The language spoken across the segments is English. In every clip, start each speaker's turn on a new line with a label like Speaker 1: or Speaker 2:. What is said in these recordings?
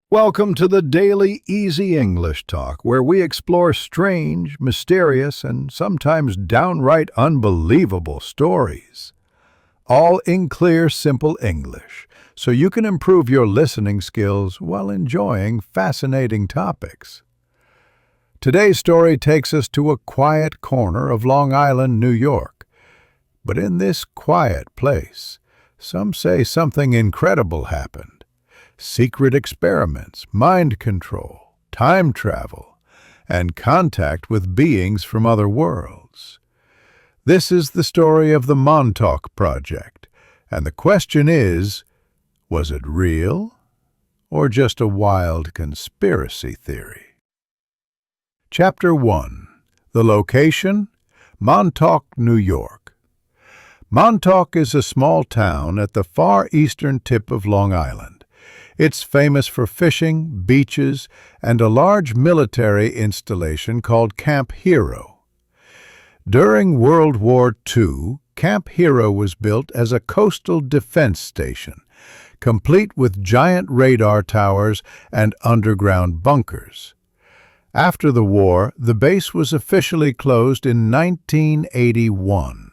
Speaker 1: Welcome to the Daily Easy English Talk, where we explore strange, mysterious, and sometimes downright unbelievable stories. All in clear, simple English, so you can improve your listening skills while enjoying fascinating topics. Today's story takes us to a quiet corner of Long Island, New York. But in this quiet place, some say something incredible happened. Secret experiments, mind control, time travel, and contact with beings from other worlds. This is the story of the Montauk Project, and the question is, was it real or just a wild conspiracy theory? Chapter 1. The location: Montauk, New York. Montauk is a small town at the far eastern tip of Long Island. It's famous for fishing, beaches, and a large military installation called Camp Hero. During World War II, Camp Hero was built as a coastal defense station, complete with giant radar towers and underground bunkers. After the war, the base was officially closed in 1981.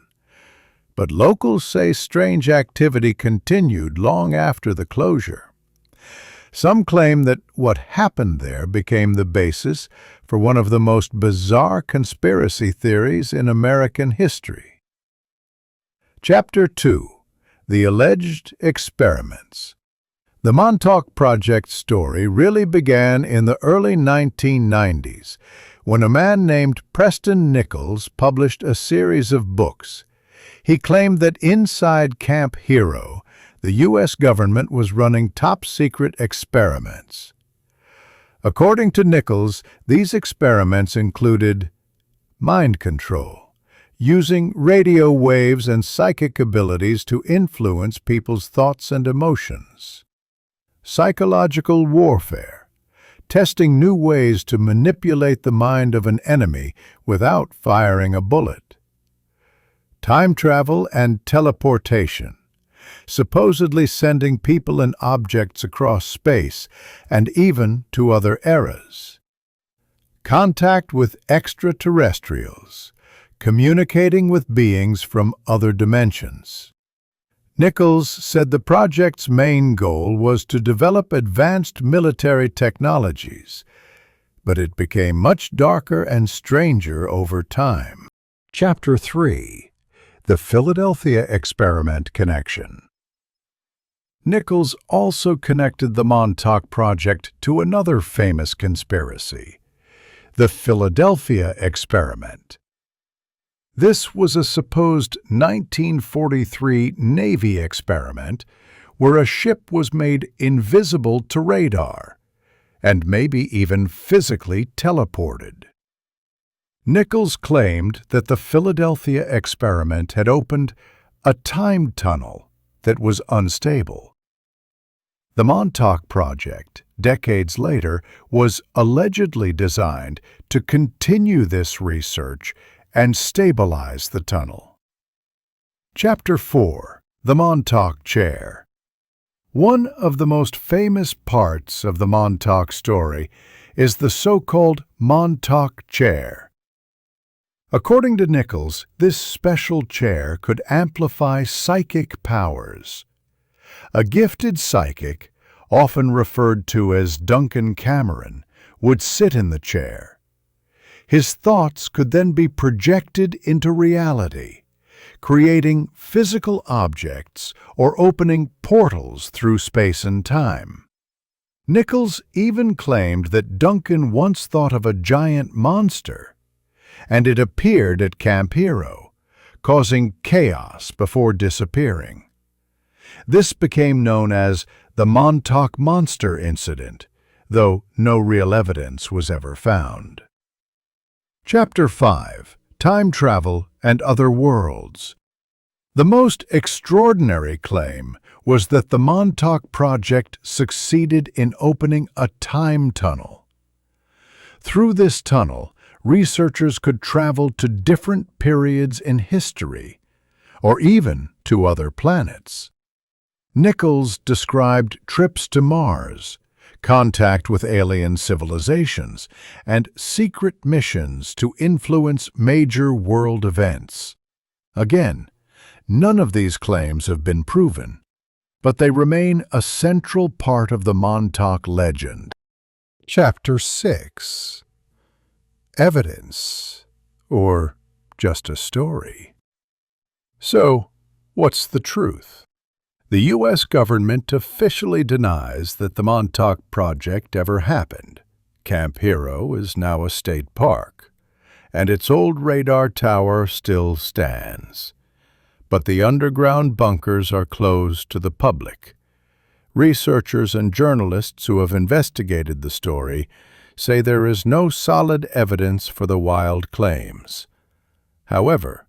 Speaker 1: But locals say strange activity continued long after the closure. Some claim that what happened there became the basis for one of the most bizarre conspiracy theories in American history. Chapter 2. The Alleged Experiments. The Montauk Project story really began in the early 1990s, when a man named Preston Nichols published a series of books. He claimed that inside Camp Hero, the U.S. government was running top-secret experiments. According to Nichols, these experiments included mind control, using radio waves and psychic abilities to influence people's thoughts and emotions; psychological warfare, testing new ways to manipulate the mind of an enemy without firing a bullet; time travel and teleportation, supposedly sending people and objects across space and even to other eras; contact with extraterrestrials, communicating with beings from other dimensions. Nichols said the project's main goal was to develop advanced military technologies, but it became much darker and stranger over time. Chapter 3. The Philadelphia Experiment Connection. Nichols also connected the Montauk Project to another famous conspiracy: the Philadelphia Experiment. This was a supposed 1943 Navy experiment where a ship was made invisible to radar and maybe even physically teleported. Nichols claimed that the Philadelphia experiment had opened a time tunnel that was unstable. The Montauk Project, decades later, was allegedly designed to continue this research and stabilize the tunnel. Chapter 4. The Montauk Chair. One of the most famous parts of the Montauk story is the so-called Montauk Chair. According to Nichols, this special chair could amplify psychic powers. A gifted psychic, often referred to as Duncan Cameron, would sit in the chair. His thoughts could then be projected into reality, creating physical objects or opening portals through space and time. Nichols even claimed that Duncan once thought of a giant monster, and it appeared at Camp Hero, causing chaos before disappearing. This became known as the Montauk Monster Incident, though no real evidence was ever found. Chapter 5. Time Travel and Other Worlds. The most extraordinary claim was that the Montauk Project succeeded in opening a time tunnel. Through this tunnel, researchers could travel to different periods in history, or even to other planets. Nichols described trips to Mars, contact with alien civilizations, and secret missions to influence major world events. Again, none of these claims have been proven, but they remain a central part of the Montauk legend. Chapter 6. Evidence, or just a story. So, what's the truth? The U.S. government officially denies that the Montauk Project ever happened. Camp Hero is now a state park, and its old radar tower still stands. But the underground bunkers are closed to the public. Researchers and journalists who have investigated the story say there is no solid evidence for the wild claims. However,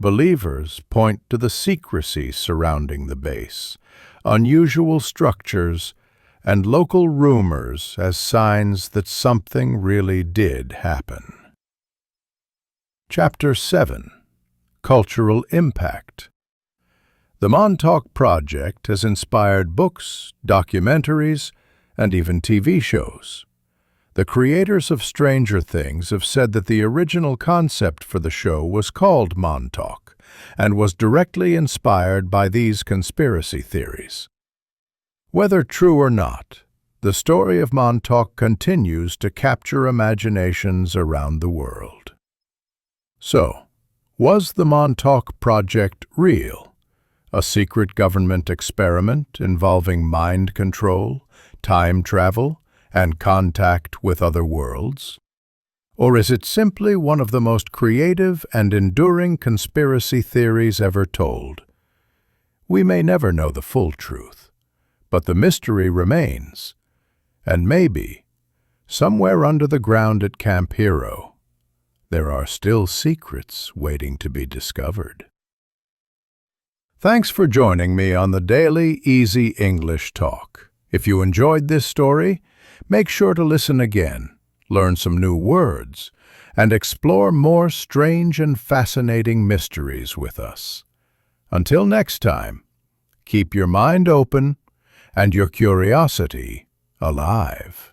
Speaker 1: believers point to the secrecy surrounding the base, unusual structures, and local rumors as signs that something really did happen. Chapter 7. Cultural Impact. The Montauk Project has inspired books, documentaries, and even TV shows. The creators of Stranger Things have said that the original concept for the show was called Montauk and was directly inspired by these conspiracy theories. Whether true or not, the story of Montauk continues to capture imaginations around the world. So, was the Montauk Project real? A secret government experiment involving mind control, time travel, and contact with other worlds? Or is it simply one of the most creative and enduring conspiracy theories ever told? We may never know the full truth, but the mystery remains. And maybe, somewhere under the ground at Camp Hero, there are still secrets waiting to be discovered. Thanks for joining me on the Daily Easy English Talk. If you enjoyed this story, make sure to listen again, learn some new words, and explore more strange and fascinating mysteries with us. Until next time, keep your mind open and your curiosity alive.